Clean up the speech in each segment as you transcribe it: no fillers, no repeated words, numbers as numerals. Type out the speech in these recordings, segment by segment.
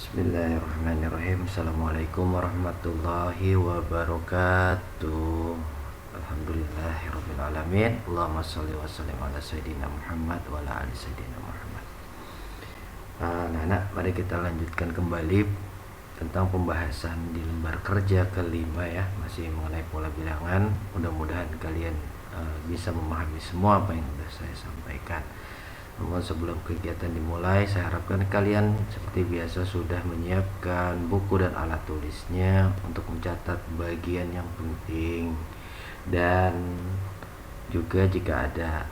Bismillahirrahmanirrahim. Assalamualaikum warahmatullahi wabarakatuh. Alhamdulillahirabbil alamin. Allahumma shalli wa sallim ala sayyidina Muhammad wa ala ali sayyidina Muhammad. Anak-anak, mari kita lanjutkan kembali tentang pembahasan di lembar kerja kelima ya, masih mengenai pola bilangan. Mudah-mudahan kalian bisa memahami semua apa yang sudah saya sampaikan. Namun sebelum kegiatan dimulai, saya harapkan kalian seperti biasa sudah menyiapkan buku dan alat tulisnya untuk mencatat bagian yang penting, dan juga jika ada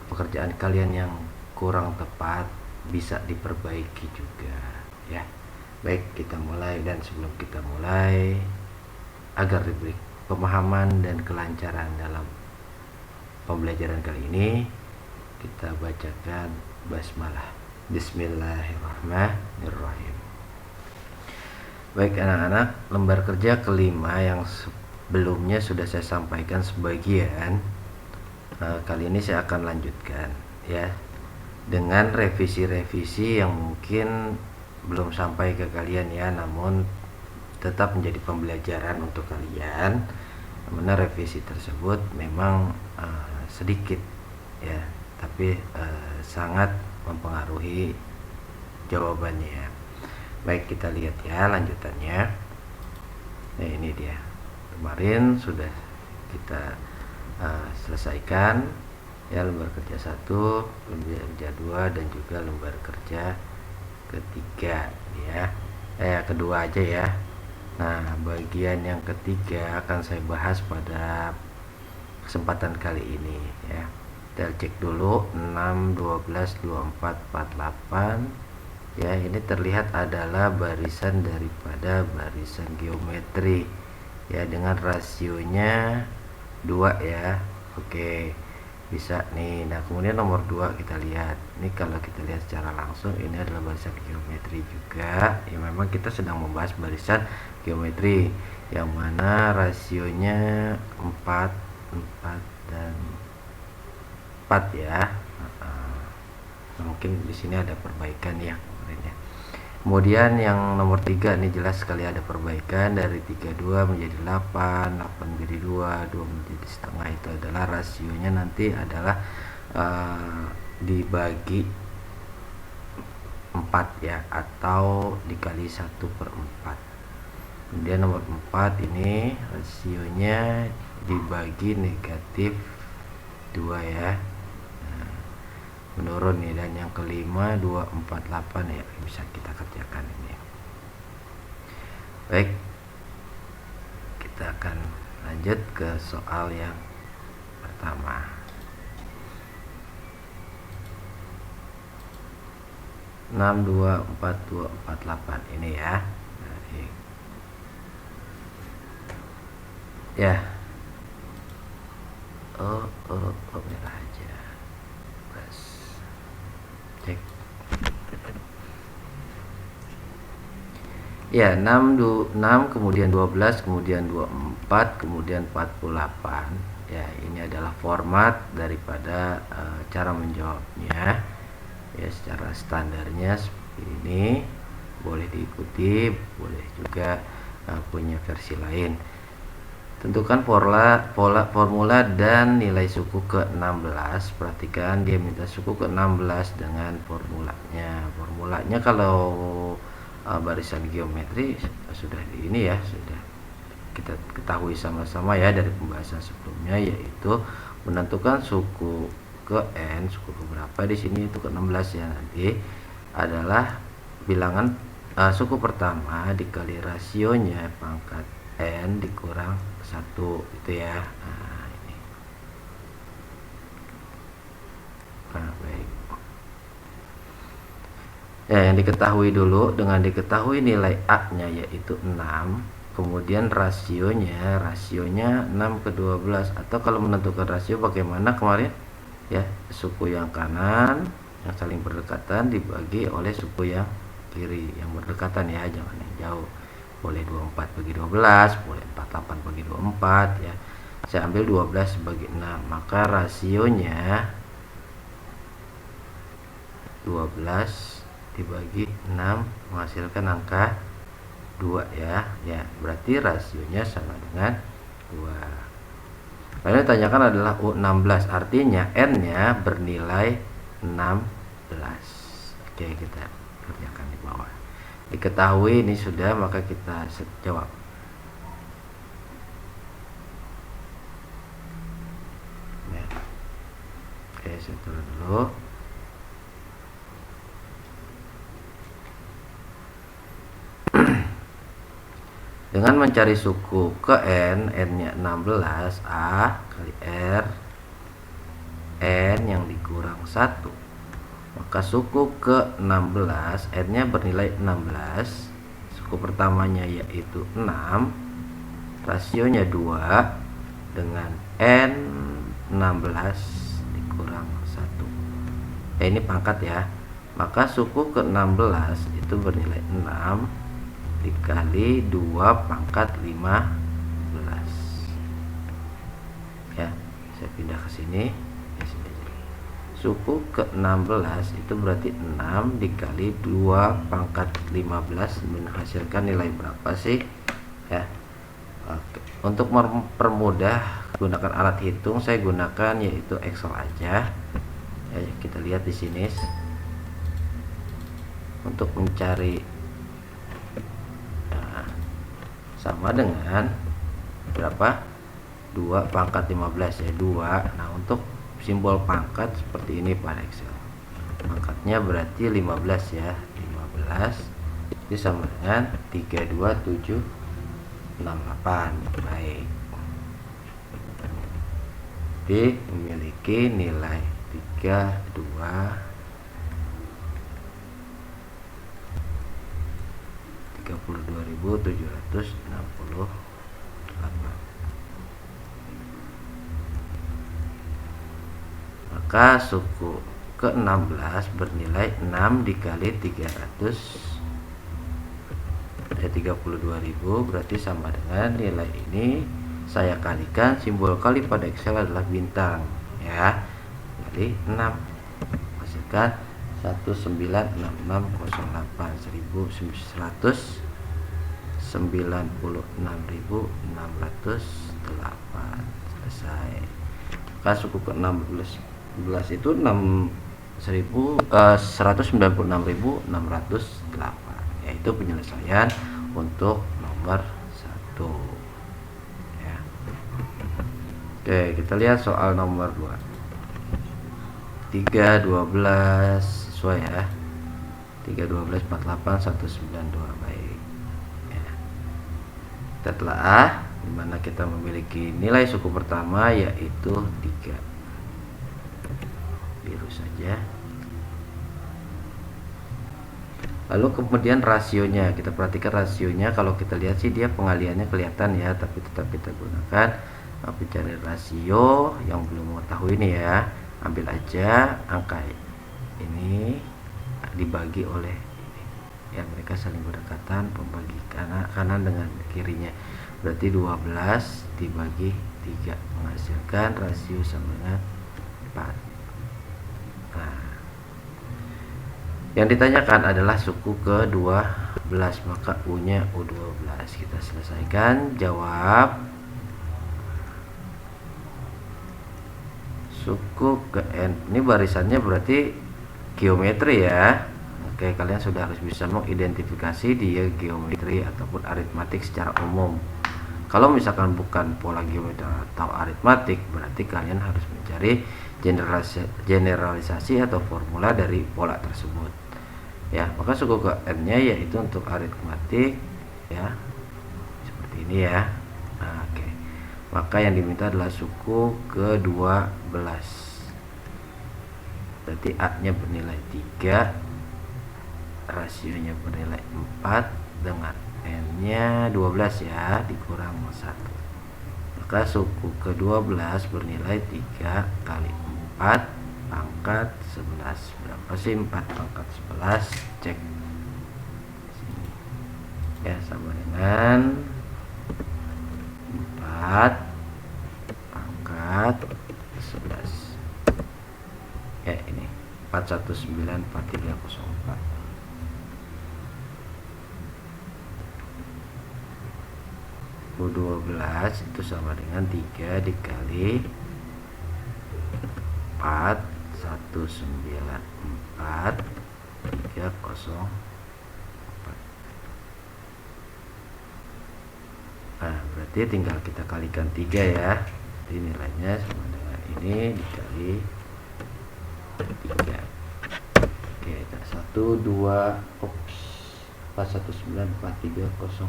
pekerjaan kalian yang kurang tepat bisa diperbaiki juga ya. Baik, kita mulai, dan sebelum kita mulai, agar diberi pemahaman dan kelancaran dalam pembelajaran kali ini, kita bacakan basmalah. Bismillahirrahmanirrahim. Baik anak-anak, lembar kerja kelima yang sebelumnya sudah saya sampaikan sebagian, kali ini saya akan lanjutkan ya, dengan revisi-revisi yang mungkin belum sampai ke kalian ya, namun tetap menjadi pembelajaran untuk kalian. Mana revisi tersebut memang sedikit ya, tapi sangat mempengaruhi jawabannya. Baik, kita lihat ya lanjutannya. Nah, ini dia. Kemarin sudah kita selesaikan ya lembar kerja 1, lembar kerja 2, dan juga lembar kerja ketiga ya. Kedua aja ya. Nah, bagian yang ketiga akan saya bahas pada kesempatan kali ini ya. Kita cek dulu 6, 12, 24, 48 ya. Ini terlihat adalah barisan daripada barisan geometri ya, dengan rasionya 2 ya. Oke, bisa nih. Nah, kemudian nomor 2 kita lihat. Ini kalau kita lihat secara langsung, ini adalah barisan geometri juga ya. Memang kita sedang membahas barisan geometri yang mana rasionya 4, 4 dan 4 ya. Mungkin di sini ada perbaikan ya kemarin ya. Kemudian yang nomor 3 ini jelas sekali ada perbaikan, dari 32 menjadi 8, 8 menjadi 2, 2 menjadi setengah. Itu adalah rasionya nanti adalah dibagi 4 ya, atau dikali 1/4. Kemudian nomor 4 ini rasionya dibagi negatif 2 ya, menurun nih. Dan yang kelima 248 ya, bisa kita kerjakan ini. Baik, kita akan lanjut ke soal yang pertama. 62448 ini ya. Ya. Merah aja. Bas. Cek. Ya, 6 kemudian 12 kemudian 24 kemudian 48. Ya, ini adalah format daripada cara menjawabnya. Ya, secara standarnya seperti ini. Boleh diikuti, boleh juga punya versi lain. Tentukan formula dan nilai suku ke-16. Perhatikan, dia minta suku ke-16 dengan formulanya. Formulanya kalau barisan geometri sudah di ini ya, sudah kita ketahui sama-sama ya dari pembahasan sebelumnya, yaitu menentukan suku ke n, suku ke berapa di sini itu ke-16 ya, nanti adalah bilangan suku pertama dikali rasionya pangkat n dikurang 1 itu ya. Nah, ini. Nah, baik. Ya, yang diketahui dulu, dengan diketahui nilai A-nya yaitu 6, kemudian rasionya 6/12, atau kalau menentukan rasio bagaimana kemarin ya, suku yang kanan yang saling berdekatan dibagi oleh suku yang kiri yang berdekatan ya, jangan yang jauh. Boleh 24 bagi 12, boleh 48 bagi 24 ya. Saya ambil 12 bagi 6, maka rasionya 12 dibagi 6 menghasilkan angka 2 ya. Ya, berarti rasionya sama dengan 2. Lalu yang ditanyakan adalah U16, artinya N-nya bernilai 16. Oke, kita kerjakan di bawah. Diketahui ini sudah, maka kita jawab. Ya. Oke, saya turun dulu. Dengan mencari suku ke N, N-nya 16, A kali R, N yang dikurang 1. Maka suku ke 16, N-nya bernilai 16. Suku pertamanya yaitu 6. Rasionya 2 dengan N 16 dikurang 1. Ini pangkat ya. Maka suku ke 16 itu bernilai 6 dikali 2 pangkat 15. Ya, saya pindah ke sini. Suku ke 16 itu berarti 6 dikali 2 pangkat 15 menghasilkan nilai berapa sih? Ya. Oke. Untuk mempermudah gunakan alat hitung, saya gunakan yaitu Excel aja. Ya, kita lihat di sini. Untuk mencari sama dengan berapa? 2 pangkat 15 ya, 2. Nah, untuk simbol pangkat seperti ini pada Excel. Pangkatnya berarti 15 ya. 15 itu sama dengan 32768. Baik. Jadi memiliki nilai 32.768. Maka suku ke 16 bernilai 6 dikali 32.000 berarti sama dengan nilai ini saya kalikan, simbol kali pada Excel adalah bintang ya, kali 6 hasilkan 1.966.608. Selesai. Maka suku ke 16 itu 196.608, yaitu penyelesaian untuk nomor 1 ya. Oke, kita lihat soal nomor 2. 3, 12 sesuai ya. 3, 12, 48, 192. Baik ya. Kita telah dimana kita memiliki nilai suku pertama yaitu 3. Biru saja. Lalu kemudian rasionya, kita perhatikan rasionya. Kalau kita lihat sih dia pengaliannya kelihatan ya, tapi tetap kita gunakan pencari rasio. Yang belum mengetahui ini ya, ambil aja angka ini dibagi oleh ini ya, mereka saling berdekatan, pembagi kanan dengan kirinya, berarti 12 dibagi 3 menghasilkan rasio sama dengan 4. Nah, yang ditanyakan adalah suku ke-12, maka U-nya U12. Kita selesaikan, jawab. Suku ke N, ini barisannya berarti geometri ya. Oke, kalian sudah harus bisa mengidentifikasi dia geometri ataupun aritmatik secara umum. Kalau misalkan bukan pola geometri atau aritmatik, berarti kalian harus mencari generalisasi atau formula dari pola tersebut ya. Maka suku ke N-nya yaitu untuk aritmatik ya, seperti ini ya. Nah, oke. Maka yang diminta adalah suku ke-12, berarti A-nya bernilai 3, rasionya bernilai 4 dengan N-nya 12 ya, dikurang 1. Maka suku ke-12 bernilai 3 kali 4 pangkat 11. Berapa sih 4 pangkat 11? Cek sini ya, sama dengan 4 pangkat 11 ya, ini 4194304. U12 itu sama dengan 3 dikali 4 194 304. Nah, berarti tinggal kita kalikan 3 ya. Jadi nilainya sama dengan ini dikali 3. Oke, 1 2 41943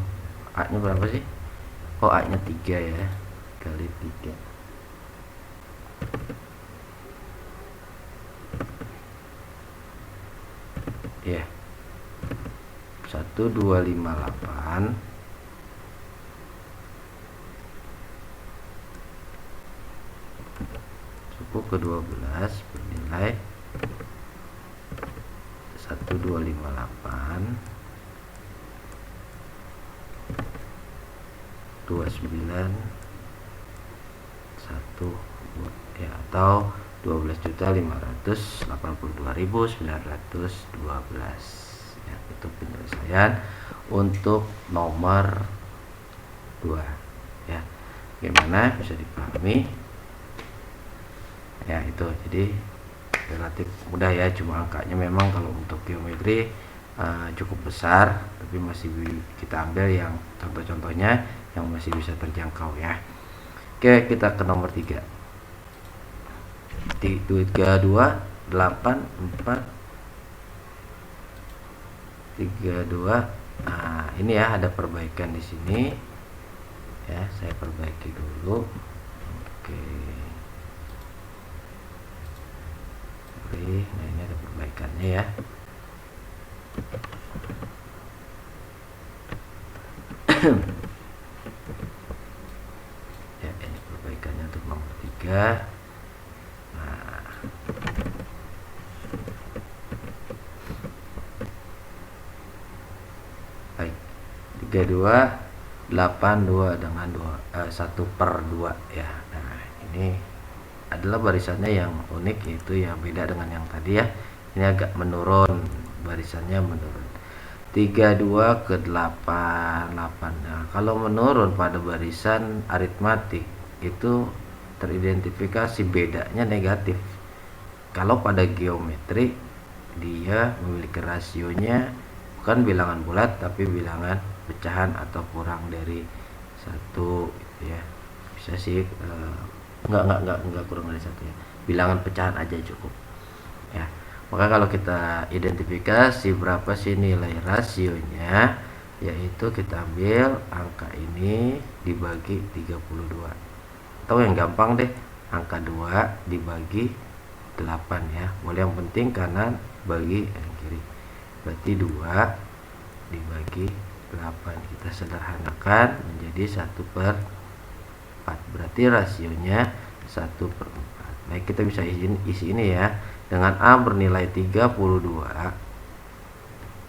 A nya berapa sih? Oh, A nya 3 ya, kali 3 ya, 1258 suku ke-12 bernilai 1258 29 1 ya, atau 12.582.912 ya. Itu penyelesaian untuk nomor 2 ya. Gimana, bisa dipahami ya? Itu jadi relatif mudah ya, cuma angkanya memang kalau untuk geometri cukup besar, tapi masih kita ambil yang contoh-contohnya yang masih bisa terjangkau ya. Oke, kita ke nomor 3. 32 8 4 32. Nah, ini ya ada perbaikan di sini ya, saya perbaiki dulu. Oke. Nah, ini ada perbaikannya ya. Ya, ini perbaikannya untuk nomor 3. Nah, baik, 32 82 dengan 1/2 ya. Nah, ini adalah barisannya yang unik, yaitu yang beda dengan yang tadi ya. Ini agak menurun, barisannya menurun. 32 ke 8 8. Nah, kalau menurun pada barisan aritmatik itu teridentifikasi bedanya negatif. Kalau pada geometri dia memiliki rasionya bukan bilangan bulat tapi bilangan pecahan atau kurang dari 1 gitu ya. Bisa sih enggak kurang dari 1 ya. Bilangan pecahan aja cukup. Ya. Maka kalau kita identifikasi berapa sih nilai rasionya, yaitu kita ambil angka ini dibagi 32. Atau yang gampang deh, angka 2 dibagi 8 ya. Boleh yang penting kanan bagi kiri. Berarti 2 dibagi 8. Kita sederhanakan menjadi 1/4. Berarti rasionya 1/4. Baik, kita bisa isi ini ya. Dengan A bernilai 32,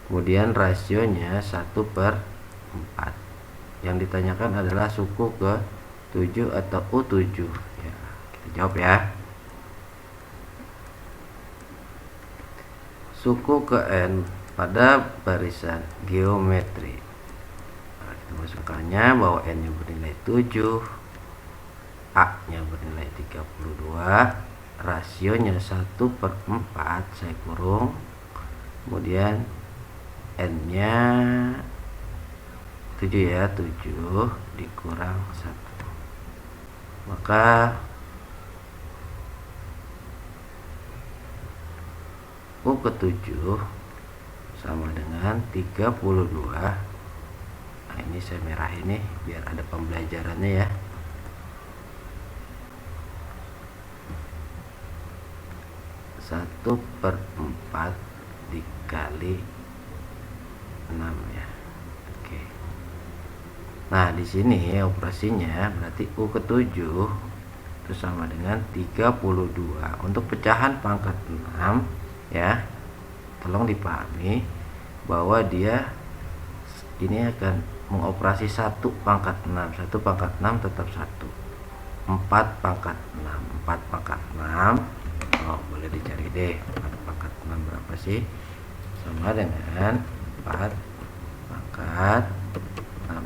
kemudian rasionya 1/4. Yang ditanyakan adalah suku ke 7 atau U7 ya. Kita jawab ya. Suku ke N pada barisan geometri. Nah, kita masukkannya bahwa N nya bernilai 7, A nya bernilai 32, rasionya 1/4, saya kurung, kemudian N nya 7 ya, 7 dikurang 1, maka U ke 7 sama dengan 32. Nah, ini saya merah ini biar ada pembelajarannya ya. 1/4 dikali 6 ya. Oke. Nah, di sini operasinya berarti U ke 7 itu sama dengan 32. Untuk pecahan pangkat 6 ya, tolong dipahami bahwa dia ini akan mengoperasi 1/6. 1/6 tetap 1. 4 pangkat 6. 4 pangkat 6. Oh, boleh dicari deh 4 pangkat 6 berapa sih? Sama dengan 4 pangkat 6.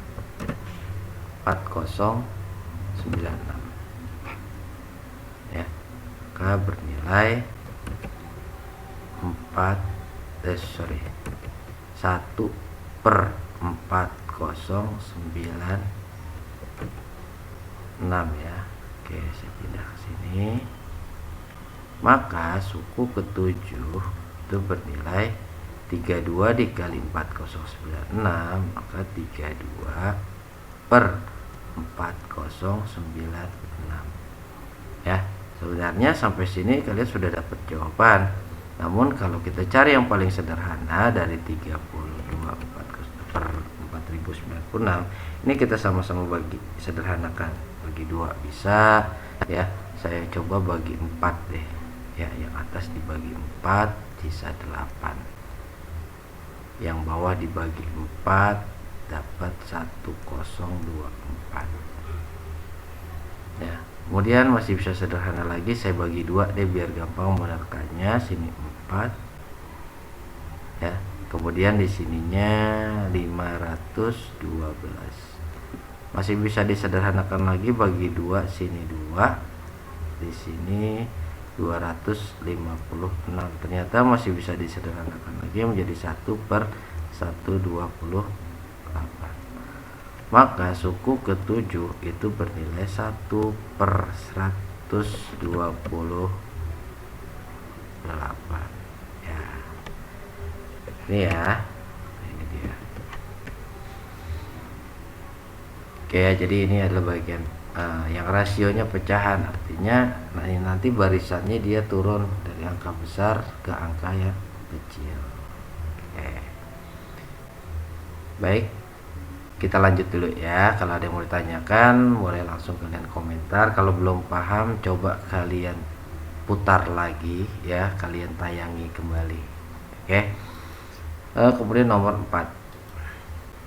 4096 ya, maka bernilai 1/4096 ya. Oke, saya pindah ke sini. Maka suku ke-7 itu bernilai 32 dikali 4096, maka 32/4096 ya. Sebenarnya sampai sini kalian sudah dapat jawaban. Namun kalau kita cari yang paling sederhana dari 32/4096, ini kita sama-sama bagi sederhanakan, bagi 2 bisa ya. Saya coba bagi 4 deh ya, yang atas dibagi 4 sisa 8, yang bawah dibagi 4 dapat 1024 ya. Kemudian masih bisa sederhana lagi, saya bagi 2 deh biar gampang menerkannya. Sini 4 ya, kemudian di sininya 512. Masih bisa disederhanakan lagi, bagi 2, sini 2, di sini 256. Ternyata masih bisa disederhanakan lagi menjadi 1/128. Maka suku ke-7 itu bernilai 1/128 ya. Ini ya, ini dia. Oke, jadi ini adalah bagian yang rasionya pecahan, artinya nanti barisannya dia turun dari angka besar ke angka yang kecil. Oke. Baik, kita lanjut dulu ya. Kalau ada yang mau ditanyakan boleh langsung kalian komentar. Kalau belum paham coba kalian putar lagi ya, kalian tayangi kembali. Oke. Kemudian nomor 4.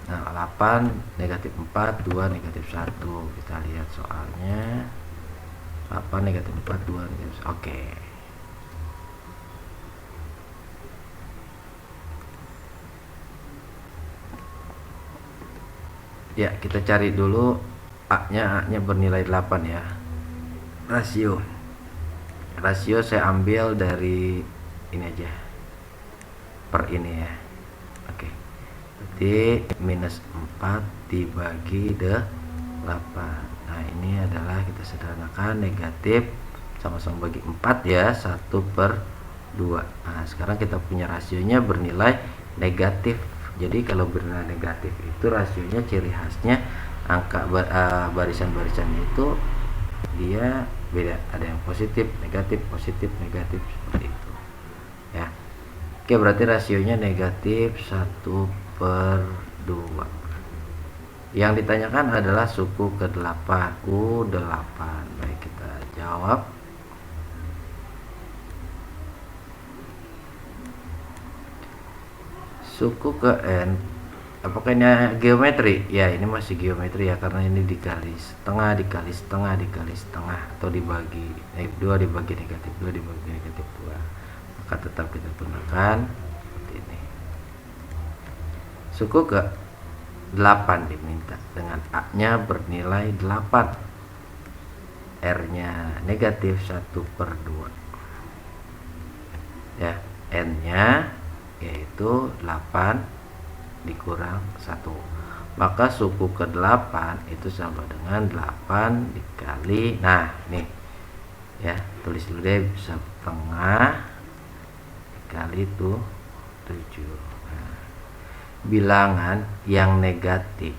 Nah, 8 negatif 4 2 negatif 1. Kita lihat soalnya. 8 negatif 4 2 negatif 1. Oke. Ya, kita cari dulu A-nya bernilai 8 ya. Rasio saya ambil dari ini aja, per ini ya. Oke. Jadi minus 4 dibagi 8. Nah, ini adalah kita sederhanakan negatif, sama-sama bagi 4 ya, 1/2. Nah, sekarang kita punya rasionya bernilai negatif. Jadi kalau bernilai negatif itu rasionya, ciri khasnya angka barisan-barisannya itu dia beda, ada yang positif negatif seperti itu ya. Oke, berarti rasionya negatif 1/2. Yang ditanyakan adalah suku ke-8 U8. Baik, kita jawab. Suku ke N, apakah ini geometri? Ya, ini masih geometri ya, karena ini dikali setengah atau dibagi negatif 2 dibagi negatif 2 dibagi negatif 2. Maka tetap kita gunakan seperti ini. Suku ke 8 diminta dengan A-nya bernilai 8, R-nya negatif 1/2 ya, N-nya yaitu 8 dikurang 1. Maka suku ke-8 itu sama dengan 8 dikali, nah ini ya, tulis dulu deh, setengah dikali itu 7. Nah, bilangan yang negatif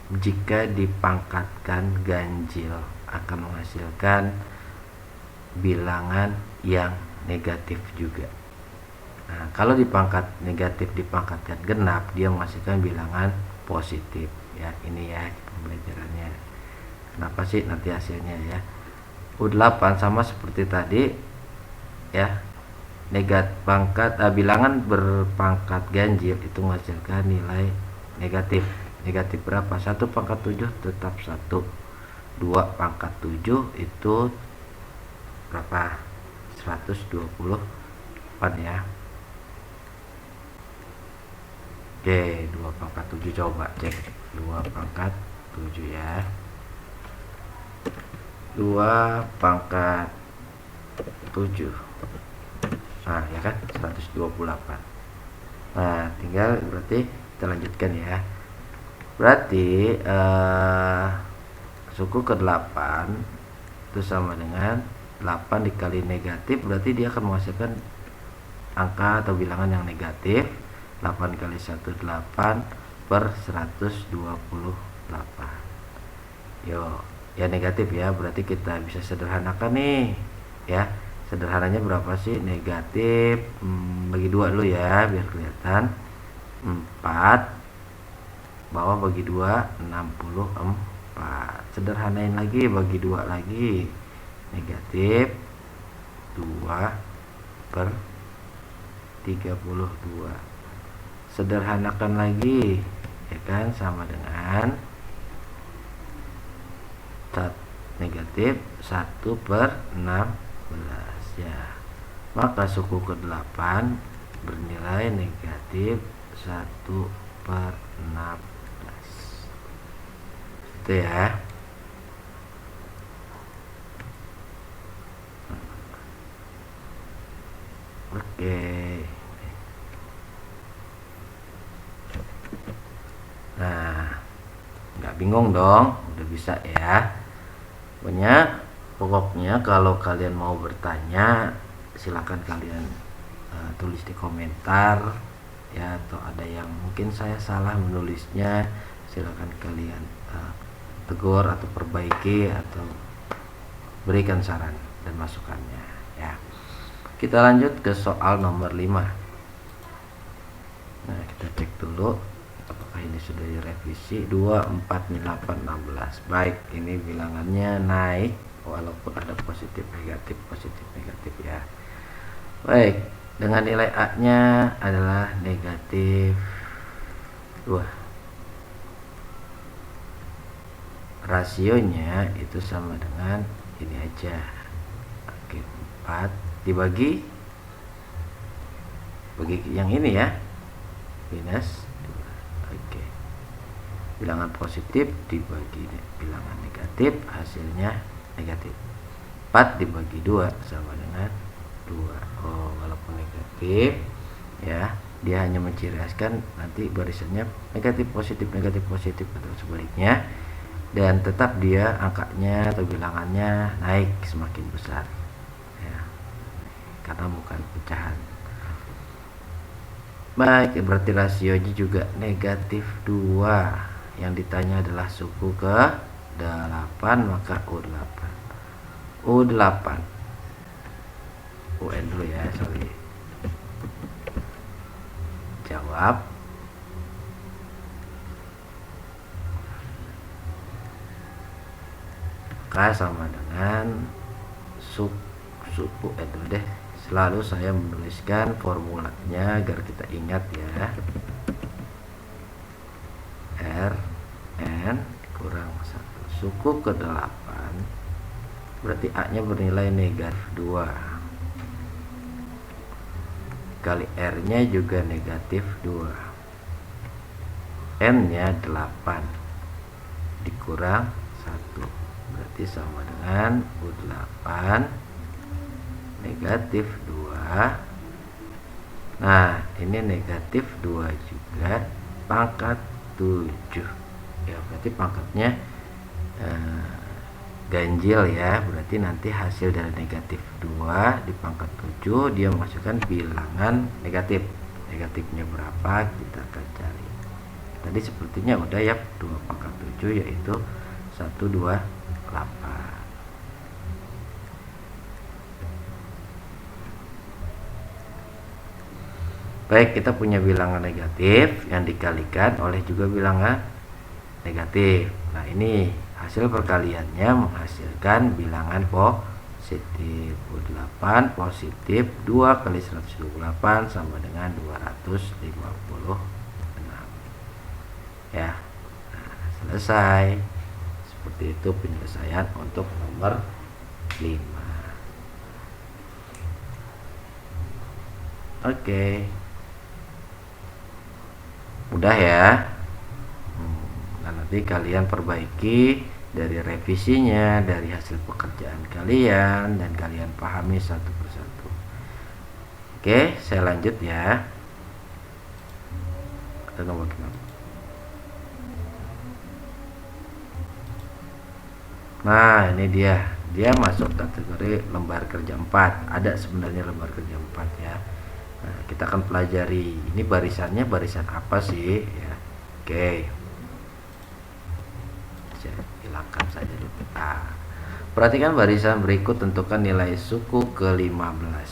jika dipangkatkan ganjil akan menghasilkan bilangan yang negatif juga. Nah, kalau dipangkat negatif dipangkatkan genap, dia menghasilkan bilangan positif ya. Ini ya pembelajarannya. Kenapa sih nanti hasilnya ya. U8 sama seperti tadi ya. Bilangan berpangkat ganjil itu menghasilkan nilai negatif. Negatif berapa? 1/7 tetap 1. 2/7 itu berapa? 128 ya. Oke, 2/7 coba cek. 2/7 7 ya. 2 pangkat 7. Nah, ya kan 128. Nah, tinggal berarti kita lanjutkan ya. Berarti suku ke-8 itu sama dengan 8 dikali negatif, berarti dia akan menghasilkan angka atau bilangan yang negatif. 8 kali 1 8 per 128. Yo, ya negatif ya, berarti kita bisa sederhanakan nih ya. Sederhananya berapa sih? Negatif bagi 2 dulu ya biar kelihatan. 4 bawah bagi 2 64. Sederhanain lagi, bagi 2 lagi. Negatif 2 per 32. Sederhanakan lagi ya kan, sama dengan negatif 1 per 16 ya. Maka suku ke-8 bernilai negatif 1 per 16. Itu ya. Oke. Nah, nggak bingung dong, udah bisa ya. Pokoknya kalau kalian mau bertanya silakan kalian tulis di komentar ya, atau ada yang mungkin saya salah menulisnya silakan kalian tegur atau perbaiki atau berikan saran dan masukannya ya. Kita lanjut ke soal nomor 5. Nah, kita cek dulu apakah ini sudah direvisi. 2 4 8 16. Baik, ini bilangannya naik walaupun ada positif negatif ya. Baik, dengan nilai A nya adalah negatif 2. Rasionya itu sama dengan ini aja. Oke, 4 dibagi yang ini ya, minus 2. Oke, bilangan positif dibagi bilangan negatif hasilnya negatif. 4 dibagi 2 sama dengan 2. Oh, walaupun negatif ya, dia hanya menciriaskan nanti barisannya negatif positif atau sebaliknya, dan tetap dia angkanya atau bilangannya naik semakin besar ya, karena bukan pecahan. Baik, berarti rasionya juga negatif 2. Yang ditanya adalah suku ke 8, maka U8 UN dulu ya, sorry. Jawab. Maka sama dengan suku dulu deh. Selalu saya menuliskan formulanya agar kita ingat ya. Rn kurang 1 suku ke 8 berarti A nya bernilai negatif 2 kali R nya juga negatif 2, N nya 8 dikurang 1 berarti sama dengan U8 negatif 2. Nah, ini negatif 2 juga pangkat 7 ya, berarti pangkatnya ganjil ya, berarti nanti hasil dari negatif 2 di pangkat 7 dia menghasilkan bilangan negatifnya berapa kita akan cari. Tadi sepertinya udah ya, 2 pangkat 7 yaitu 128. Baik, kita punya bilangan negatif yang dikalikan oleh juga bilangan negatif. Nah, ini hasil perkaliannya menghasilkan bilangan positif. U8 positif 2 kali 128 sama dengan 256 ya. Nah, selesai. Seperti itu penyelesaian untuk nomor 5. Oke. Mudah ya. nanti kalian perbaiki dari revisinya, dari hasil pekerjaan kalian, dan kalian pahami satu persatu. Oke, saya lanjut ya. Nah, ini dia masuk kategori lembar kerja 4. Ada sebenarnya lembar kerja 4 ya. Nah, kita akan pelajari ini barisannya barisan apa sih ya. Oke, saya hilangkan saja dulu. Perhatikan barisan berikut, tentukan nilai suku ke-15.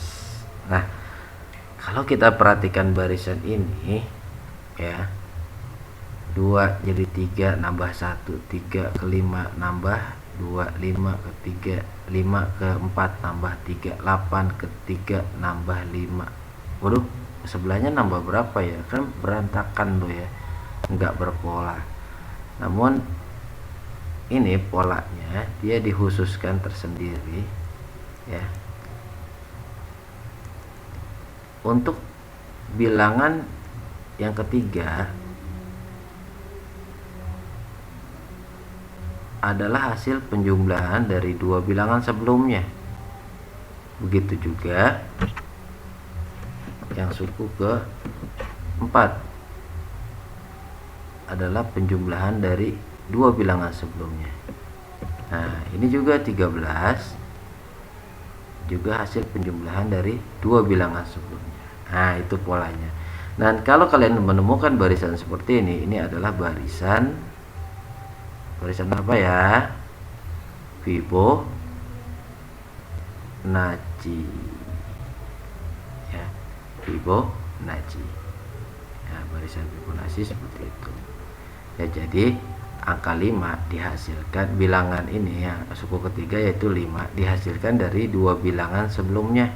Nah, kalau kita perhatikan barisan ini ya, 2 jadi 3 nambah 1, 3 ke 5 nambah 2, 5 ke 3, 5 ke 4 nambah 3, 8 ke 3 nambah 5. Waduh, sebelahnya nambah berapa ya? Kan berantakan tuh ya, nggak berpola. Namun ini polanya dia dikhususkan tersendiri ya. Untuk bilangan yang ketiga adalah hasil penjumlahan dari dua bilangan sebelumnya. Begitu juga yang suku ke-4 adalah penjumlahan dari dua bilangan sebelumnya. Nah, ini juga 13 juga hasil penjumlahan dari dua bilangan sebelumnya. Nah, itu polanya. Dan kalau kalian menemukan barisan seperti ini adalah barisan apa ya? Fibonacci ya, Fibonacci ya, barisan Fibonacci seperti itu ya. Jadi angka 5 dihasilkan, bilangan ini ya, suku ketiga yaitu 5 dihasilkan dari dua bilangan sebelumnya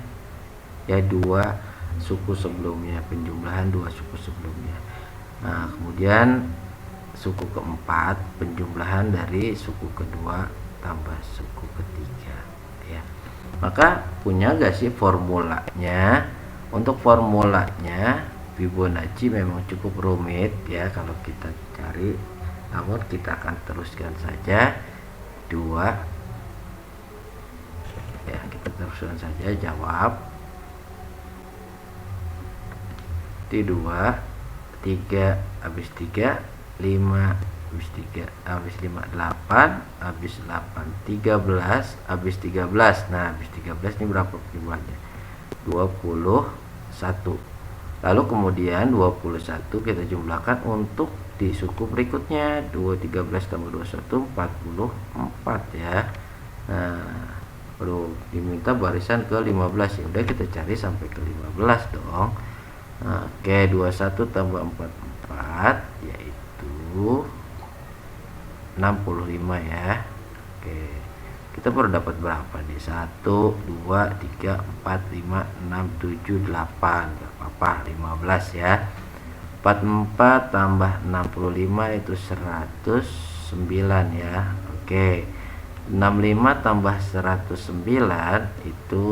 ya, dua suku sebelumnya, penjumlahan dua suku sebelumnya. Nah, kemudian suku ke-4 penjumlahan dari suku kedua tambah suku ketiga ya. Maka punya gak sih formulanya? Untuk formulanya Fibonacci memang cukup rumit ya kalau kita cari, namun kita akan teruskan saja 2 ya, kita teruskan saja jawab T2 3 habis 3 5 habis 3 habis 5 8 habis 8 13 habis 13. Nah, habis 13 ini berapa jumlahnya? 21. Lalu kemudian 21 kita jumlahkan untuk di suku berikutnya, 13 tambah 21 44 ya. Nah, perlu diminta barisan ke-15 ya, udah kita cari sampai ke-15 dong. Nah, oke, 21 tambah 44 yaitu 65 ya. Oke, kita baru dapat berapa nih? 1 2 3 4 5 6 7 8, gak apa-apa, 15 ya. 44 tambah 65 itu 109 ya. Oke, 65 tambah 109 itu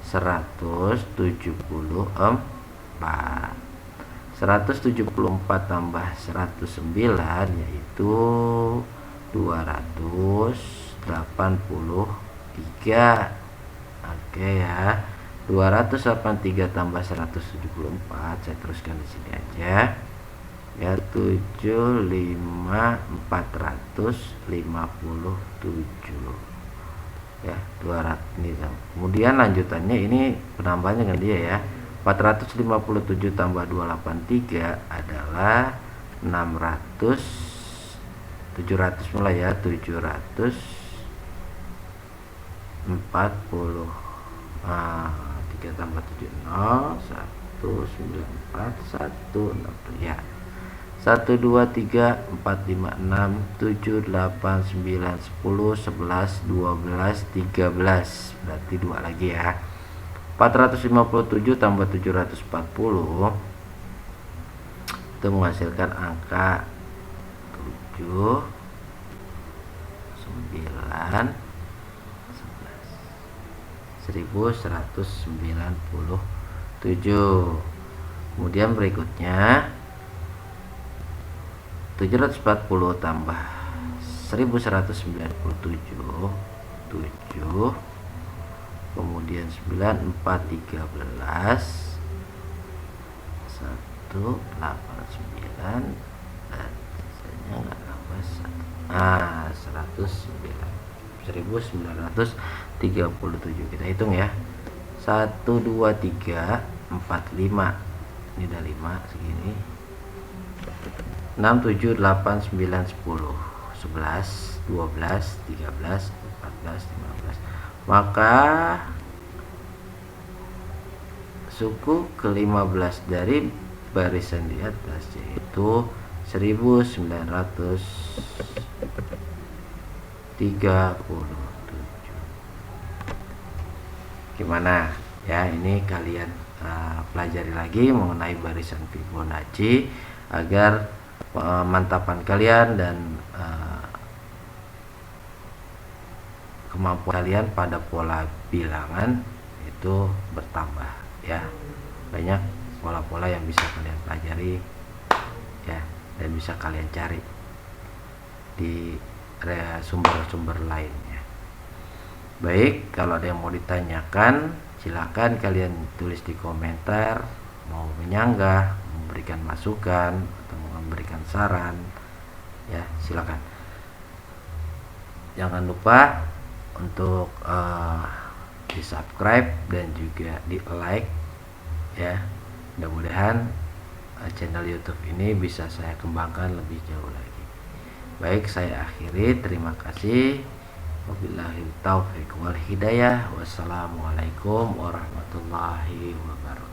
174. 174 tambah 109 yaitu 283. Oke ya, 283 tambah 174, saya teruskan di sini aja ya, 75.457 ya, 200 ini. Kemudian lanjutannya ini penambahannya dengan dia ya, 457 tambah 283 adalah 600, 700 mulai ya, 740. Nah, 3 tambah 7 0 194 160 ya. 1 2 3 4 5 6 7 8 9 10 11 12 13, berarti 2 lagi ya. 457 tambah 740 itu menghasilkan angka 7 9 1197. Kemudian berikutnya 740 tambah 1197 7, kemudian 9 4 13 189 dan sisanya nggak nambah 1937. Kita hitung ya, 1 2 3 4 5, ini udah 5 segini, 6 7 8 9 10 11 12 13 14 15. Maka suku ke-15 dari barisan di atas yaitu 1937. Gimana ya, ini kalian pelajari lagi mengenai barisan Fibonacci agar pemantapan kalian dan kemampuan kalian pada pola bilangan itu bertambah ya. Banyak pola-pola yang bisa kalian pelajari ya, dan bisa kalian cari di sumber-sumber lainnya. Baik, kalau ada yang mau ditanyakan silakan kalian tulis di komentar, mau menyanggah, memberikan masukan atau memberikan saran ya, silakan. Jangan lupa untuk di subscribe dan juga di like ya. Mudah-mudahan channel YouTube ini bisa saya kembangkan lebih jauh lagi. Baik, saya akhiri, terima kasih. Wabillahi taufiq wal hidayah. Wassalamualaikum warahmatullahi wabarakatuh.